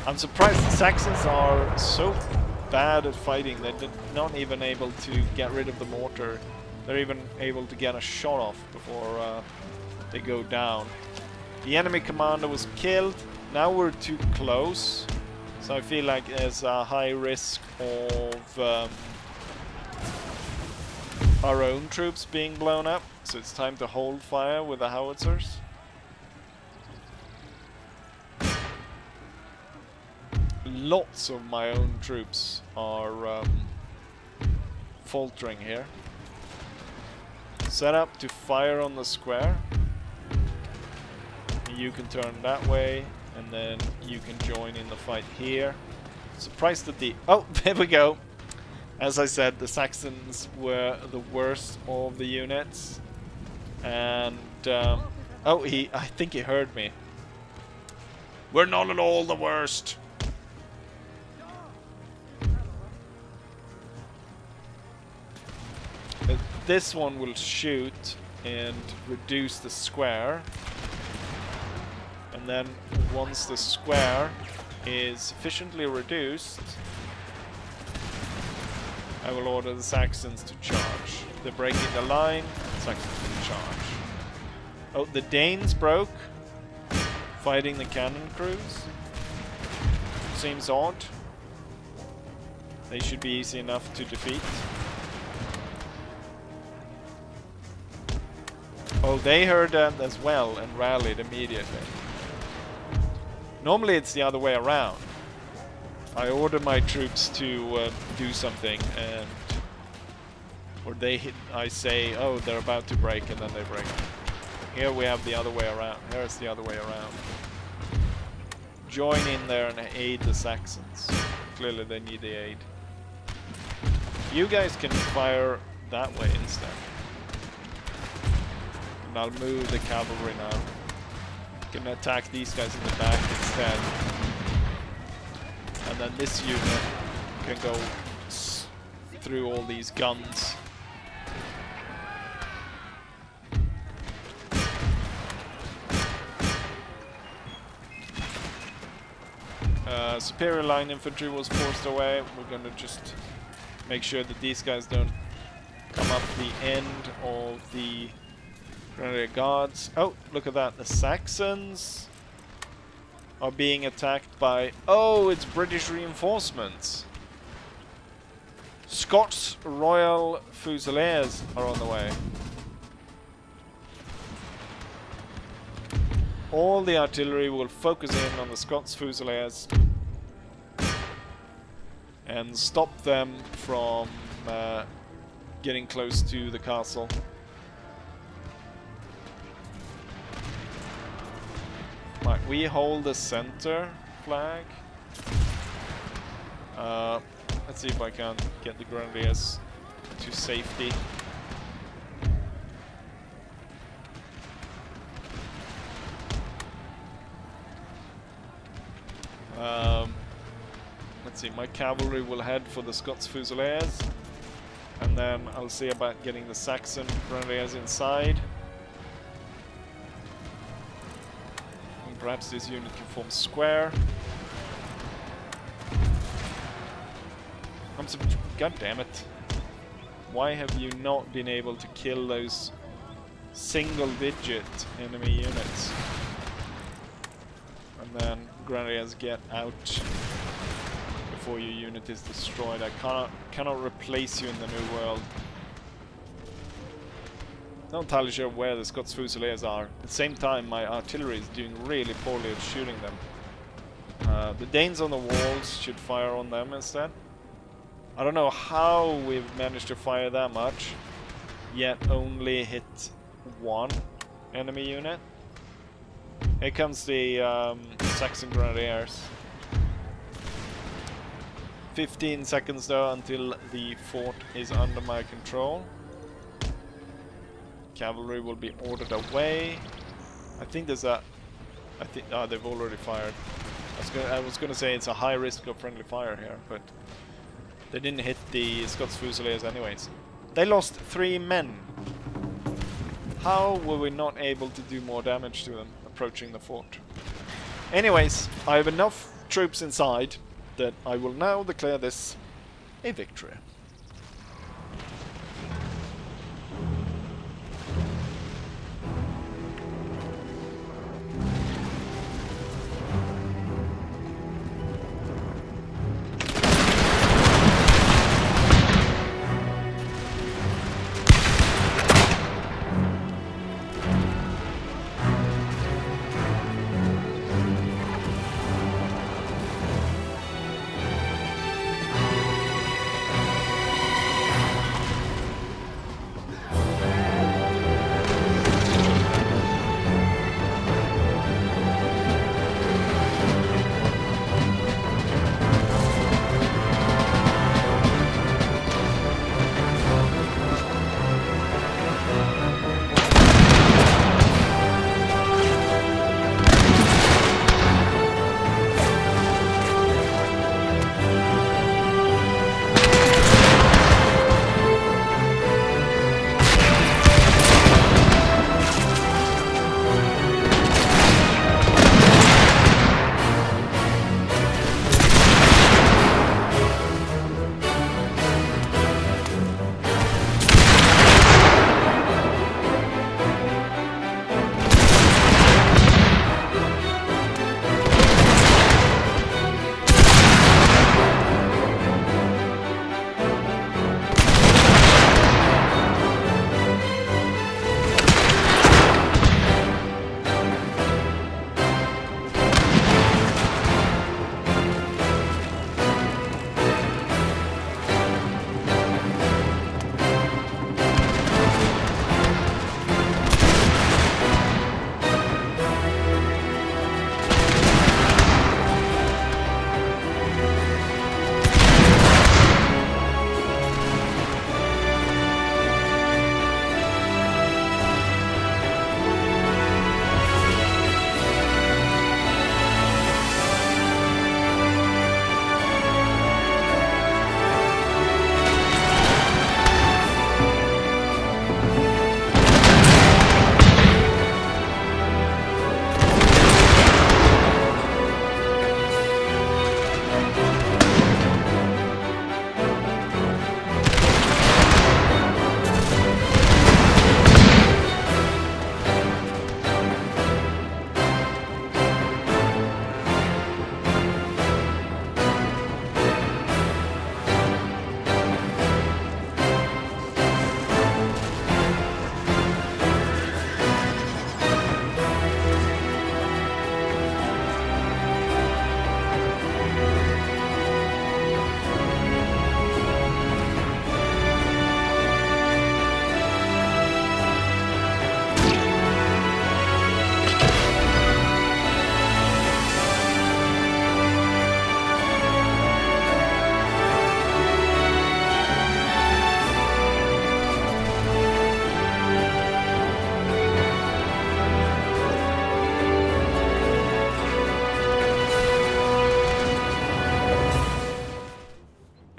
I'm surprised the Saxons are so bad at fighting. They're not even able to get rid of the mortar. They're even able to get a shot off before they go down. The enemy commander was killed. Now we're too close. So I feel like there's a high risk of our own troops being blown up. So it's time to hold fire with the howitzers. Lots of my own troops are faltering here. Set up to fire on the square. You can turn that way, and then you can join in the fight here. Surprised that the... Oh, there we go! As I said, the Saxons were the worst of the units. And... oh, I think he heard me. We're not at all the worst. This one will shoot and reduce the square. And then once the square is sufficiently reduced, I will order the Saxons to charge. They're breaking the line, Saxons can charge. Oh, the Danes broke, fighting the cannon crews. Seems odd. They should be easy enough to defeat. Oh, they heard that as well and rallied immediately. Normally it's the other way around. I order my troops to do something, and or I say, oh, they're about to break, and then they break. Here we have the other way around. Here's the other way around. Join in there and aid the Saxons. Clearly they need the aid. You guys can fire that way instead. And I'll move the cavalry now. Gonna attack these guys in the back instead. And then this unit can go through all these guns. Superior line infantry was forced away. We're gonna just make sure that these guys don't come up the end of the Grenadier Guards. Oh, look at that. The Saxons are being attacked by... Oh, it's British reinforcements. Scots Royal Fusiliers are on the way. All the artillery will focus in on the Scots Fusiliers and stop them from getting close to the castle. Right, we hold the center flag. Let's see if I can get the Grenadiers to safety. Let's see, my cavalry will head for the Scots Fusiliers, and then I'll see about getting the Saxon Grenadiers inside. And perhaps this unit can form square. God damn it. Why have you not been able to kill those single-digit enemy units? And then Grenadiers get out before your unit is destroyed. I cannot replace you in the new world. Not entirely sure where the Scots Fusiliers are. At the same time, my artillery is doing really poorly at shooting them. The Danes on the walls should fire on them instead. I don't know how we've managed to fire that much, yet only hit one enemy unit. Here comes the Saxon Grenadiers. 15 seconds though until the fort is under my control. Cavalry will be ordered away. I think there's a... they've already fired. I was gonna say it's a high risk of friendly fire here, but they didn't hit the Scots Fusiliers anyways. They lost 3 men. How were we not able to do more damage to them approaching the fort? Anyways, I have enough troops inside that I will now declare this a victory.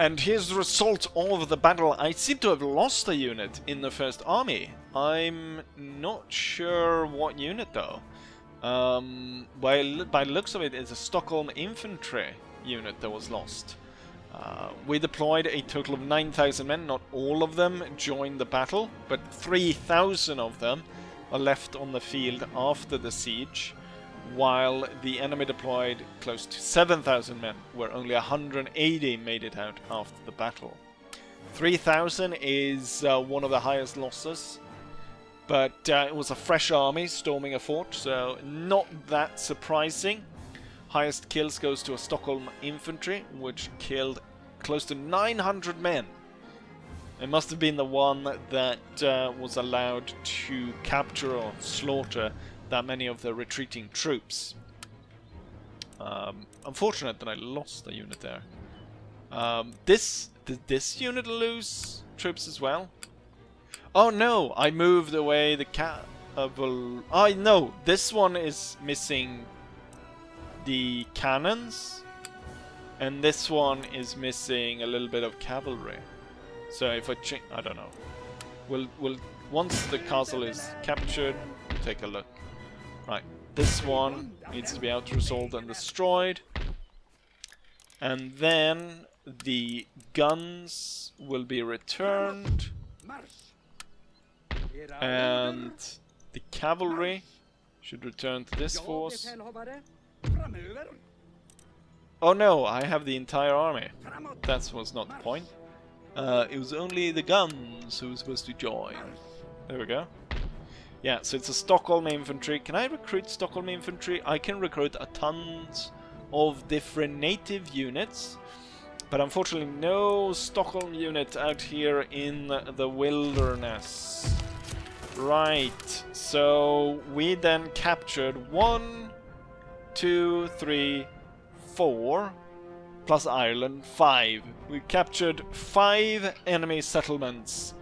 And here's the result of the battle. I seem to have lost a unit in the first army. I'm not sure what unit though. By the looks of it, it's a Stockholm infantry unit that was lost. We deployed a total of 9,000 men. Not all of them joined the battle, but 3,000 of them are left on the field after the siege, while the enemy deployed close to 7,000 men, where only 180 made it out after the battle. 3,000 is one of the highest losses, but it was a fresh army storming a fort, so not that surprising. Highest kills goes to a Stockholm infantry, which killed close to 900 men. It must have been the one that was allowed to capture or slaughter that many of the retreating troops. Unfortunate that I lost a unit there. Did this unit lose troops as well? Oh no, I moved away the cavalry. Oh no, this one is missing the cannons, and this one is missing a little bit of cavalry. So if I change, I don't know. We'll once the castle is captured, take a look. Right, this one needs to be out-resolved and destroyed, and then the guns will be returned, and the cavalry should return to this force. Oh no, I have the entire army. That was not the point. It was only the guns who were supposed to join. There we go. Yeah, so it's a Stockholm infantry. Can I recruit Stockholm infantry? I can recruit a tons of different native units, but unfortunately no Stockholm unit out here in the wilderness. Right, so we then captured 1, 2, 3, 4, plus Ireland, 5. We captured 5 enemy settlements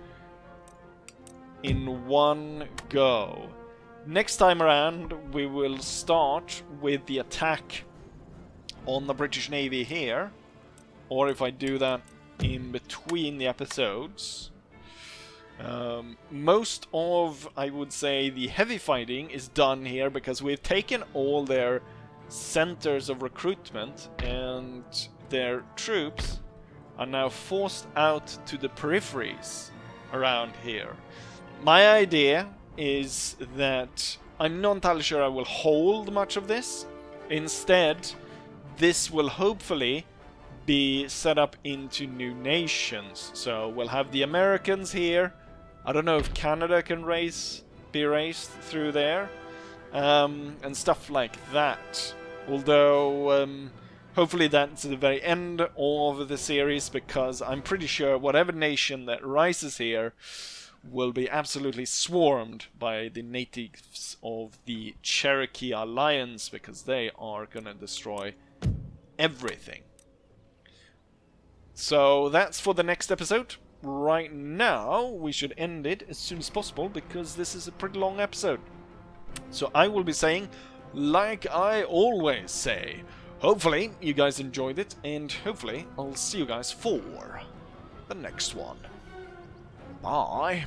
in one go. Next time around we will start with the attack on the British Navy here, or if I do that in between the episodes. Most of, I would say, the heavy fighting is done here because we've taken all their centers of recruitment, and their troops are now forced out to the peripheries around here. My idea is that I'm not entirely sure I will hold much of this. Instead, this will hopefully be set up into new nations. So we'll have the Americans here. I don't know if Canada can be raised through there, and stuff like that. Although, hopefully that's the very end of the series, because I'm pretty sure whatever nation that rises here will be absolutely swarmed by the natives of the Cherokee Alliance, because they are gonna destroy everything. So that's for the next episode. Right now, we should end it as soon as possible, because this is a pretty long episode. So I will be saying, like I always say, hopefully you guys enjoyed it, and hopefully I'll see you guys for the next one. Bye.